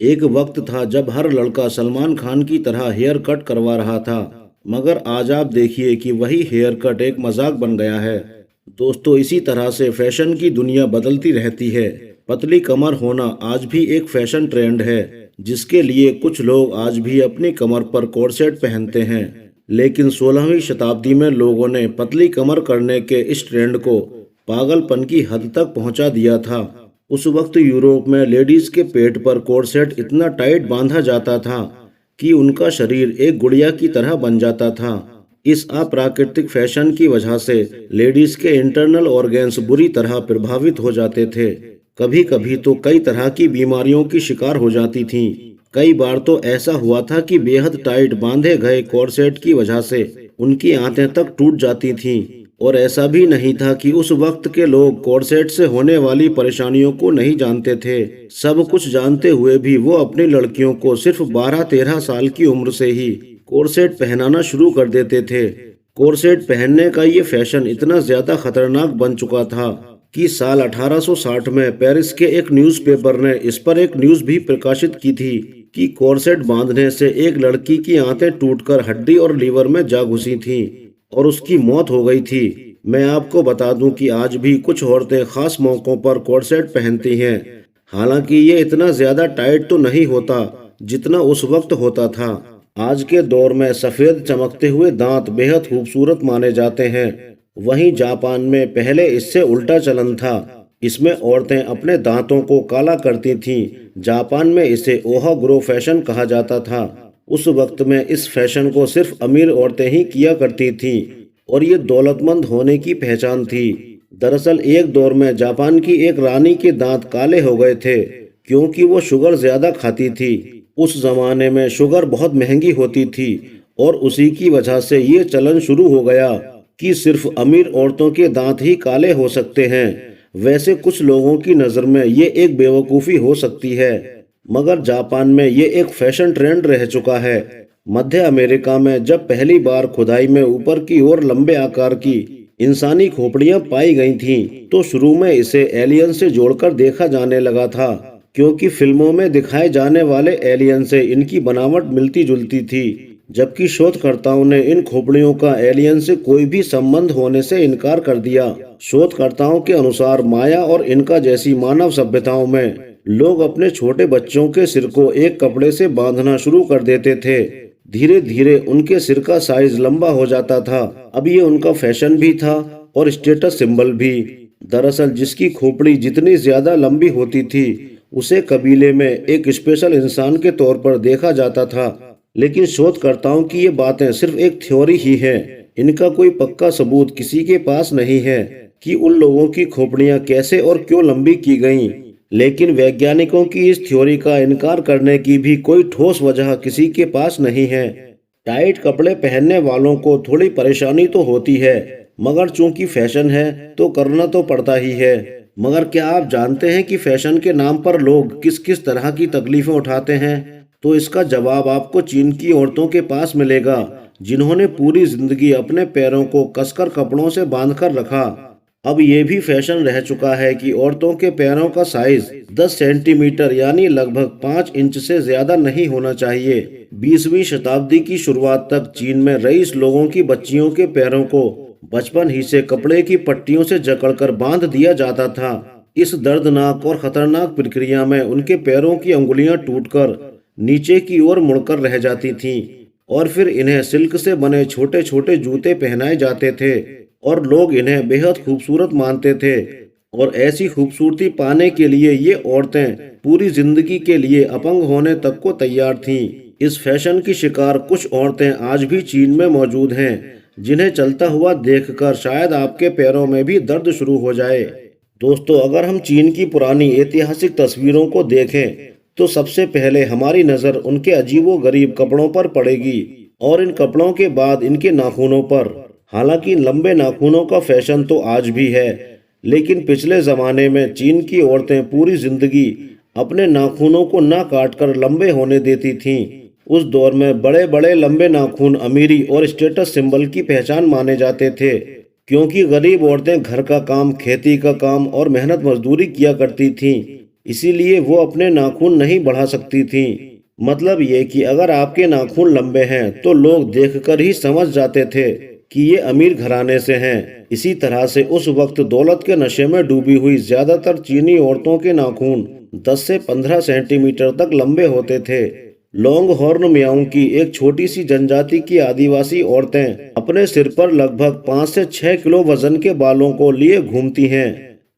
एक वक्त था जब हर लड़का सलमान खान की तरह हेयर कट करवा रहा था, मगर आज आप देखिए कि वही हेयर कट एक मजाक बन गया है। दोस्तों, इसी तरह से फैशन की दुनिया बदलती रहती है। पतली कमर होना आज भी एक फैशन ट्रेंड है, जिसके लिए कुछ लोग आज भी अपनी कमर पर कोर्सेट पहनते हैं। लेकिन 16वीं शताब्दी में लोगों ने पतली कमर करने के इस ट्रेंड को पागलपन की हद तक पहुंचा दिया था। उस वक्त यूरोप में लेडीज के पेट पर कोर्सेट इतना टाइट बांधा जाता था कि उनका शरीर एक गुड़िया की तरह बन जाता था। इस अप्राकृतिक फैशन की वजह से लेडीज के इंटरनल ऑर्गन्स बुरी तरह प्रभावित हो जाते थे। कभी कभी तो कई तरह की बीमारियों की शिकार हो जाती थीं। कई बार तो ऐसा हुआ था कि बेहद टाइट बांधे गए कोर्सेट की वजह से उनकी आंतें तक टूट जाती थीं। और ऐसा भी नहीं था कि उस वक्त के लोग कोर्सेट से होने वाली परेशानियों को नहीं जानते थे। सब कुछ जानते हुए भी वो अपनी लड़कियों को सिर्फ 12-13 साल की उम्र से ही कोर्सेट पहनाना शुरू कर देते थे। कोर्सेट पहनने का ये फैशन इतना ज्यादा खतरनाक बन चुका था कि साल 1860 में पेरिस के एक न्यूज़पेपर ने इस पर एक न्यूज़ भी प्रकाशित की थी कि कोर्सेट बांधने से एक लड़की की आंतें टूटकर हड्डी और लीवर में जा घुसी थीं और उसकी मौत हो गई थी। मैं आपको बता दूं कि आज भी कुछ औरतें खास मौकों पर कोर्सेट पहनती हैं। हालांकि ये इतना ज्यादा टाइट तो नहीं होता जितना उस वक्त होता था। आज के दौर में सफेद चमकते हुए दांत बेहद खूबसूरत माने जाते हैं। वहीं जापान में पहले इससे उल्टा चलन था। इसमें औरतें अपने दांतों को काला करती थीं। जापान में इसे ओहाग्रो फैशन कहा जाता था। उस वक्त में इस फैशन को सिर्फ अमीर औरतें ही किया करती थीं और ये दौलतमंद होने की पहचान थी। दरअसल एक दौर में जापान की एक रानी के दांत काले हो गए थे क्योंकि वो शुगर ज्यादा खाती थी। उस जमाने में शुगर बहुत महंगी होती थी और उसी की वजह से ये चलन शुरू हो गया कि सिर्फ अमीर औरतों के दांत ही काले हो सकते हैं। वैसे कुछ लोगों की नज़र में ये एक बेवकूफ़ी हो सकती है, मगर जापान में ये एक फैशन ट्रेंड रह चुका है। मध्य अमेरिका में जब पहली बार खुदाई में ऊपर की ओर लंबे आकार की इंसानी खोपड़ियां पाई गई थीं, तो शुरू में इसे एलियन से जोड़कर देखा जाने लगा था, क्योंकि फिल्मों में दिखाए जाने वाले एलियन से इनकी बनावट मिलती जुलती थी। जबकि शोधकर्ताओं ने इन खोपड़ियों का एलियन से कोई भी संबंध होने से इनकार कर दिया। शोधकर्ताओं के अनुसार माया और इनका जैसी मानव सभ्यताओं में लोग अपने छोटे बच्चों के सिर को एक कपड़े से बांधना शुरू कर देते थे। धीरे धीरे उनके सिर का साइज लंबा हो जाता था। अब ये उनका फैशन भी था और स्टेटस सिंबल भी। दरअसल जिसकी खोपड़ी जितनी ज्यादा लंबी होती थी उसे कबीले में एक स्पेशल इंसान के तौर पर देखा जाता था। लेकिन शोधकर्ताओं की ये बातें सिर्फ एक थ्योरी ही है। इनका कोई पक्का सबूत किसी के पास नहीं है कि उन लोगों की खोपड़ियां कैसे और क्यों लंबी की गईं। लेकिन वैज्ञानिकों की इस थ्योरी का इनकार करने की भी कोई ठोस वजह किसी के पास नहीं है। टाइट कपड़े पहनने वालों को थोड़ी परेशानी तो होती है, मगर चूंकि फैशन है तो करना तो पड़ता ही है। मगर क्या आप जानते हैं कि फैशन के नाम पर लोग किस किस तरह की तकलीफें उठाते हैं? तो इसका जवाब आपको चीन की औरतों के पास मिलेगा, जिन्होंने पूरी जिंदगी अपने पैरों को कसकर कपड़ों से बांधकर रखा। अब ये भी फैशन रह चुका है कि औरतों के पैरों का साइज 10 सेंटीमीटर यानी लगभग 5 इंच से ज्यादा नहीं होना चाहिए। 20वीं शताब्दी की शुरुआत तक चीन में रईस लोगों की बच्चियों के पैरों को बचपन ही से कपड़े की पट्टियों से जकड़कर बांध दिया जाता था। इस दर्दनाक और खतरनाक प्रक्रिया में उनके पैरों की अंगुलियां टूटकर नीचे की ओर मुड़कर रह जाती थीं और फिर इन्हें सिल्क से बने छोटे छोटे जूते पहनाए जाते थे और लोग इन्हें बेहद खूबसूरत मानते थे। और ऐसी खूबसूरती पाने के लिए ये औरतें पूरी जिंदगी के लिए अपंग होने तक को तैयार थीं। इस फैशन की शिकार कुछ औरतें आज भी चीन में मौजूद हैं, जिन्हें चलता हुआ देखकर शायद आपके पैरों में भी दर्द शुरू हो जाए। दोस्तों, अगर हम चीन की पुरानी ऐतिहासिक तस्वीरों को देखें तो सबसे पहले हमारी नज़र उनके अजीबोगरीब कपड़ों पर पड़ेगी और इन कपड़ों के बाद इनके नाखूनों पर। हालांकि लंबे नाखूनों का फैशन तो आज भी है, लेकिन पिछले ज़माने में चीन की औरतें पूरी जिंदगी अपने नाखूनों को ना काटकर लंबे होने देती थीं। उस दौर में बड़े बड़े लंबे नाखून अमीरी और स्टेटस सिंबल की पहचान माने जाते थे, क्योंकि गरीब औरतें घर का काम, खेती का काम और मेहनत मजदूरी किया करती थीं। इसीलिए वो अपने नाखून नहीं बढ़ा सकती थीं। मतलब ये कि अगर आपके नाखून लंबे हैं तो लोग देखकर ही समझ जाते थे कि ये अमीर घराने से हैं। इसी तरह से उस वक्त दौलत के नशे में डूबी हुई ज्यादातर चीनी औरतों के नाखून 10 से 15 सेंटीमीटर तक लंबे होते थे। लॉन्ग हॉर्न मियाओं की एक छोटी सी जनजाति की आदिवासी औरतें अपने सिर पर लगभग 5 से 6 किलो वजन के बालों को लिए घूमती हैं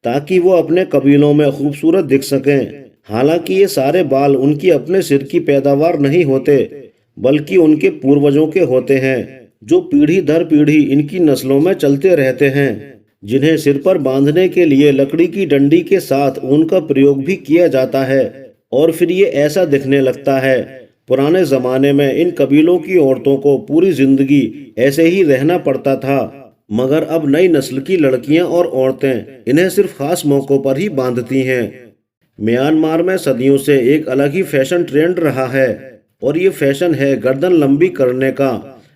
ताकि वो अपने कबीलों में खूबसूरत दिख सकें। हालांकि ये सारे बाल उनकी अपने सिर की पैदावार नहीं होते, बल्कि उनके पूर्वजों के होते हैं जो पीढ़ी दर पीढ़ी इनकी नस्लों में चलते रहते हैं, जिन्हें सिर पर बांधने के लिए लकड़ी की डंडी के साथ ऊन का प्रयोग भी किया जाता है और फिर ये ऐसा दिखने लगता है। पुराने जमाने में इन कबीलों की औरतों को पूरी जिंदगी ऐसे ही रहना पड़ता था, मगर अब नई नस्ल की लड़कियां और औरतें इन्हें सिर्फ खास मौकों पर ही बांधती हैं। म्यांमार में सदियों से एक अलग ही फैशन ट्रेंड रहा है और ये फैशन है गर्दन लंबी करने का।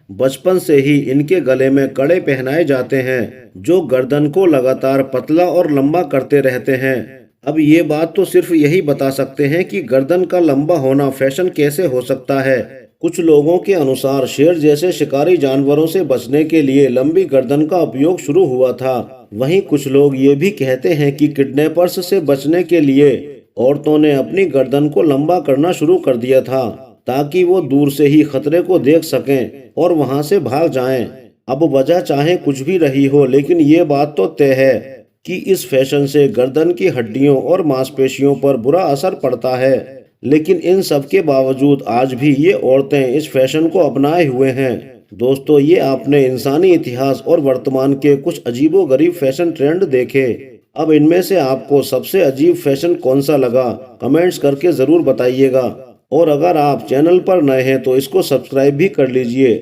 बचपन से ही इनके गले में कड़े पहनाए जाते हैं जो गर्दन को लगातार पतला और लंबा करते रहते हैं। अब ये बात तो सिर्फ यही बता सकते हैं कि गर्दन का लंबा होना फैशन कैसे हो सकता है। कुछ लोगों के अनुसार शेर जैसे शिकारी जानवरों से बचने के लिए लंबी गर्दन का उपयोग शुरू हुआ था। वहीं कुछ लोग ये भी कहते हैं कि किडनैपर्स से बचने के लिए औरतों ने अपनी गर्दन को लंबा करना शुरू कर दिया था ताकि वो दूर से ही खतरे को देख सकें और वहां से भाग जाएं। अब वजह चाहे कुछ भी रही हो, लेकिन ये बात तो तय है कि इस फैशन से गर्दन की हड्डियों और मांसपेशियों पर बुरा असर पड़ता है। लेकिन इन सब के बावजूद आज भी ये औरतें इस फैशन को अपनाए हुए हैं। दोस्तों, ये आपने इंसानी इतिहास और वर्तमान के कुछ अजीबोगरीब फैशन ट्रेंड देखे। अब इनमें से आपको सबसे अजीब फैशन कौन सा लगा, कमेंट्स करके ज़रूर बताइएगा। और अगर आप चैनल पर नए हैं तो इसको सब्सक्राइब भी कर लीजिए।